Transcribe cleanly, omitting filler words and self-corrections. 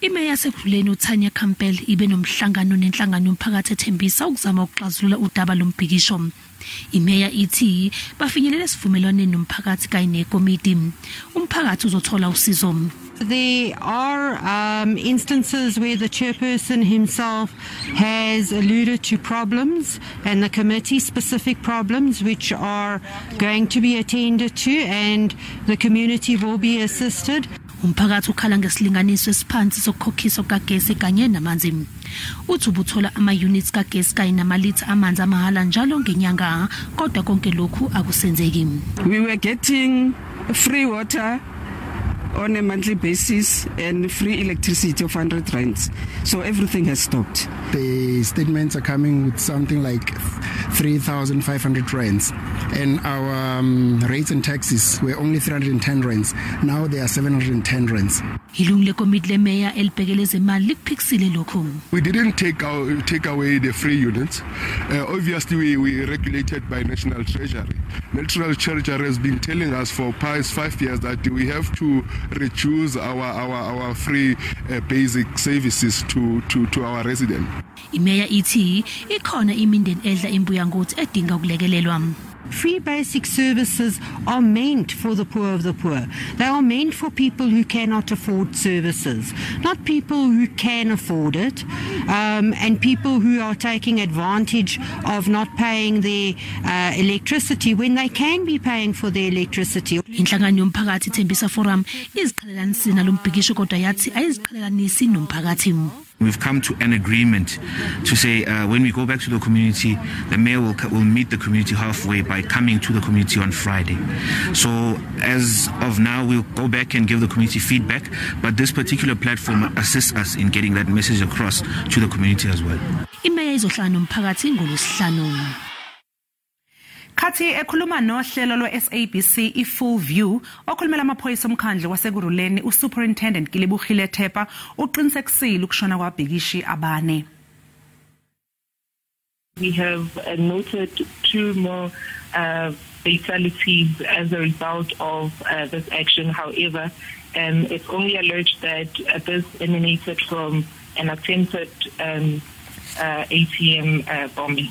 Imeya Ekurhuleni uTanya Campbell ibe nomhlangano nenhlangano yomphakathi eTembisa ukuzama ukuxazulula udaba lombhikisho. Imeya ithi bafinyelele esivumelwaneni nomphakathi kanye nekomiti. Umphakathi uzothola usizo. There are instances where the chairperson himself has alluded to problems and the committee specific problems which are going to be attended to, and the community will be assisted. Umphakathi ukhala ngesilinganiso esiphansi sokukhokhiswa kagesi kanye namanzi. Uthi ubuthola ama-units kagesi kanye namalitha amanzi amahala njalo ngenyanga, kodwa konke lokhu akusenzeki. We were getting free water on a monthly basis and free electricity of 100 rands. So everything has stopped. The statements are coming with something like 3,500 rands, and our rates and taxes were only 310 rands. Now they are 710 rands. Ilungu lekomiti lemeya elibhekele ezemali likuphikisile lokhu. We didn't take away the free units. Obviously, we regulated by National Treasury. National Treasury has been telling us for past 5 years that we have to reduce our free basic services to our residents. Imeya ithi ikhona imindeni edla imbuyangothi edinga ukulekelelwa. Free basic services are meant for the poor of the poor. They are meant for people who cannot afford services, not people who can afford it, and people who are taking advantage of not paying their electricity when they can be paying for their electricity. Inhlangano yomphakathi eTembisa Forum iziqhelelanisi nalombhikisho kodwa yathi ayiziqhelelanisi nomphakathi. We've come to an agreement to say when we go back to the community, the mayor will meet the community halfway by coming to the community on Friday. So as of now, we'll go back and give the community feedback, but this particular platform assists us in getting that message across to the community as well. Imeya izohlala nomphakathi ngolwesihlanu. Khathi ekhuluma nohlelo lwe-SABC iFull View okhulumela amaphoyisa omkhandlu wasekurhuleni uSuperintendent Kilebukhile Thepa uqinisekisile ukushona kwabhikishi abane. We have noted 2 more fatalities as a result of this action. However, it's only alleged that this emanated from an attempted ATM bombing.